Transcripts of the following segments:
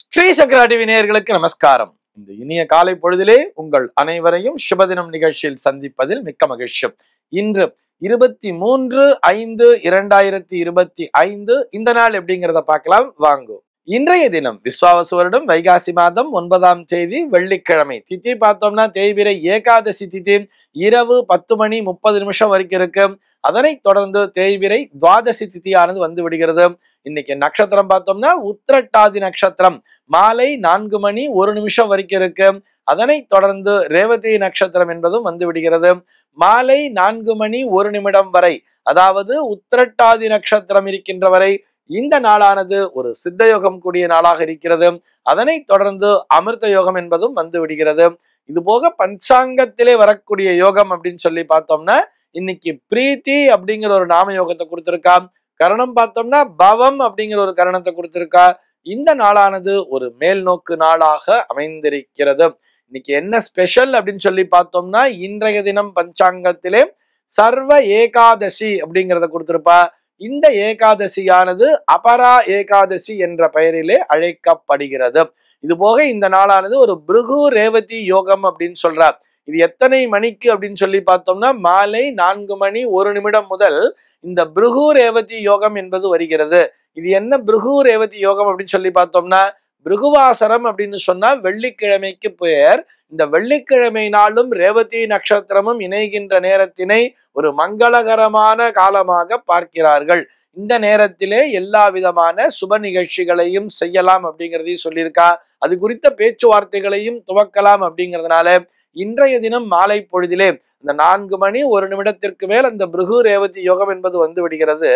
ஸ்ரீ சக்கர டிவி நேயர்களுக்கு நமஸ்காரம். இந்த இனிய காலை பொழுதிலே உங்கள் அனைவரையும் சுபதினம் நிகழ்ச்சியில் சந்திப்பதில் மிக்க மகிழ்ச்சி. இன்று 23/5/2025 இந்த நாள் எப்படிங்கிறத பார்க்கலாம் வாங்கோ. இன்றைய தினம் விஸ்வாவசு வருடம் வைகாசி மாதம் 9ஆம் தேதி வெள்ளிக்கிழமை. திதி பார்த்தோம்னா தேய்பிரை ஏகாதசி திதி இரவு 10:30 வரைக்கும் இருக்கு. அதனைத் தொடர்ந்து தேய்பிரை துவாதசி திதியானது வந்து விடுகிறது. இன்னைக்கு நட்சத்திரம் பார்த்தோம்னா உத்திரட்டாதி நட்சத்திரம் மாலை 4:01 வரைக்கும் இருக்கு. அதனைத் தொடர்ந்து ரேவதி நட்சத்திரம் என்பதும் வந்து விடுகிறது. மாலை 4:01 வரை, அதாவது உத்திரட்டாதி நட்சத்திரம் இருக்கின்ற வரை இந்த நாளானது ஒரு சித்த யோகம் கூடிய நாளாக இருக்கிறது. அதனைத் தொடர்ந்து அமிர்த யோகம் என்பதும் வந்து விடுகிறது. இது போக பஞ்சாங்கத்திலே வரக்கூடிய யோகம் அப்படின்னு சொல்லி பார்த்தோம்னா இன்னைக்கு பிரீத்தி அப்படிங்கிற ஒரு நாம யோகத்தை கொடுத்திருக்கா. கரணம் பார்த்தோம்னா பவம் அப்படிங்கிற ஒரு கரணத்தை கொடுத்திருக்கா. இந்த நாளானது ஒரு மேல் நோக்கு நாளாக அமைந்திருக்கிறது. இன்னைக்கு என்ன ஸ்பெஷல் அப்படின்னு சொல்லி பார்த்தோம்னா இன்றைய தினம் பஞ்சாங்கத்திலே சர்வ ஏகாதசி அப்படிங்கிறத கொடுத்திருப்பா. இந்த ஏகாதசியானது அபரா ஏகாதசி என்ற பெயரிலே அழைக்கப்படுகிறது. இது போக இந்த நாளானது ஒரு பிருகு ரேவதி யோகம் அப்படின்னு சொல்றார். இது எத்தனை மணிக்கு அப்படின்னு சொல்லி பார்த்தோம்னா மாலை 4:01 முதல் இந்த பிருகு ரேவதி யோகம் என்பது வருகிறது. இது என்ன பிருகு ரேவதி யோகம் அப்படின்னு சொல்லி பார்த்தோம்னா பிருகுவாசரம் அப்படின்னு சொன்னா வெள்ளிக்கிழமைக்கு பெயர். இந்த வெள்ளிக்கிழமை நாளும் ரேவதி நட்சத்திரமும் இணைகின்ற நேரத்தினை ஒரு மங்களகரமான காலமாக பார்க்கிறார்கள். இந்த நேரத்திலே எல்லா விதமான சுப நிகழ்ச்சிகளையும் செய்யலாம் அப்படிங்கிறதையும் சொல்லியிருக்கா. அது குறித்த பேச்சுவார்த்தைகளையும் துவக்கலாம் அப்படிங்கிறதுனால இன்றைய தினம் மாலை பொழுதிலே இந்த 4:01 மேல் அந்த பிருகு ரேவதி யோகம் என்பது வந்து விடுகிறது.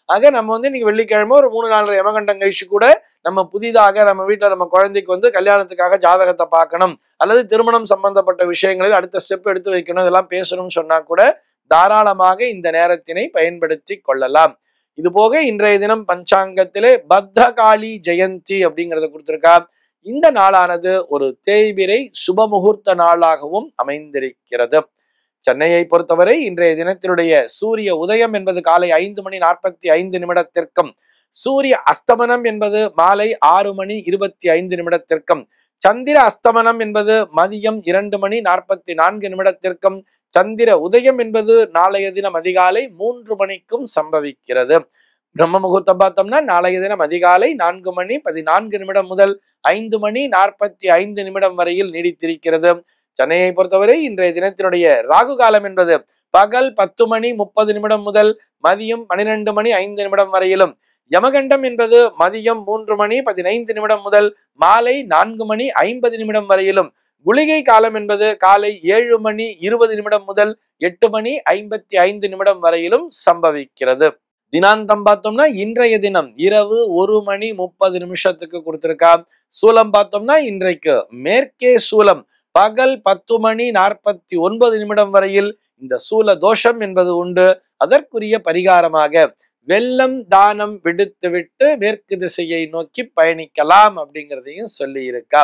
ஆக நம்ம இன்னைக்கு வெள்ளிக்கிழமை ஒரு 3-4 யமகண்டம் கழிச்சு கூட நம்ம புதிதாக நம்ம வீட்டுல நம்ம குழந்தைக்கு கல்யாணத்துக்காக ஜாதகத்தை பார்க்கணும் அல்லது திருமணம் சம்பந்தப்பட்ட விஷயங்களில் அடுத்த ஸ்டெப் எடுத்து வைக்கணும், இதெல்லாம் பேசணும்னு சொன்னா கூட தாராளமாக இந்த நேரத்தினை பயன்படுத்தி கொள்ளலாம். இது போக இன்றைய தினம் பஞ்சாங்கத்திலே பத்ரகாளி ஜெயந்தி அப்படிங்கிறத கொடுத்திருக்கா. இந்த நாளானது ஒரு தேய்பிரை சுபமுகூர்த்த நாளாகவும் அமைந்திருக்கிறது. சென்னையை பொறுத்தவரை இன்றைய தினத்தினுடைய சூரிய உதயம் என்பது காலை 5:45 சூரிய அஸ்தமனம் என்பது மாலை 6:25 சந்திர அஸ்தமனம் என்பது மதியம் 2:44 சந்திர உதயம் என்பது நாளைய தினம் அதிகாலை 3 மணிக்கும் சம்பவிக்கிறது. பிரம்ம முகூர்த்தம் பார்த்தோம்னா நாளைய தினம் அதிகாலை 4:14 முதல் 5:45 வரையில் நீடித்திருக்கிறது. சென்னையை பொறுத்தவரை இன்றைய தினத்தினுடைய ராகு காலம் என்பது பகல் 10:30 முதல் மதியம் 12:05 வரையிலும், யமகண்டம் என்பது மதியம் 3:15 முதல் மாலை 4:50 வரையிலும், குளிகை காலம் என்பது காலை 7:20 முதல் 8:55 வரையிலும் சம்பவிக்கிறது. தினாந்தம் பார்த்தோம்னா இன்றைய தினம் இரவு 1:30 கொடுத்திருக்கா. சூலம் பார்த்தோம்னா இன்றைக்கு மேற்கே சூலம் பகல் 10:49 வரையில் இந்த சூல தோஷம் என்பது உண்டு. அதற்குரிய பரிகாரமாக வெள்ளம் தானம் விடுத்துவிட்டு மேற்கு திசையை நோக்கி பயணிக்கலாம் அப்படிங்கிறதையும் சொல்லி இருக்கா.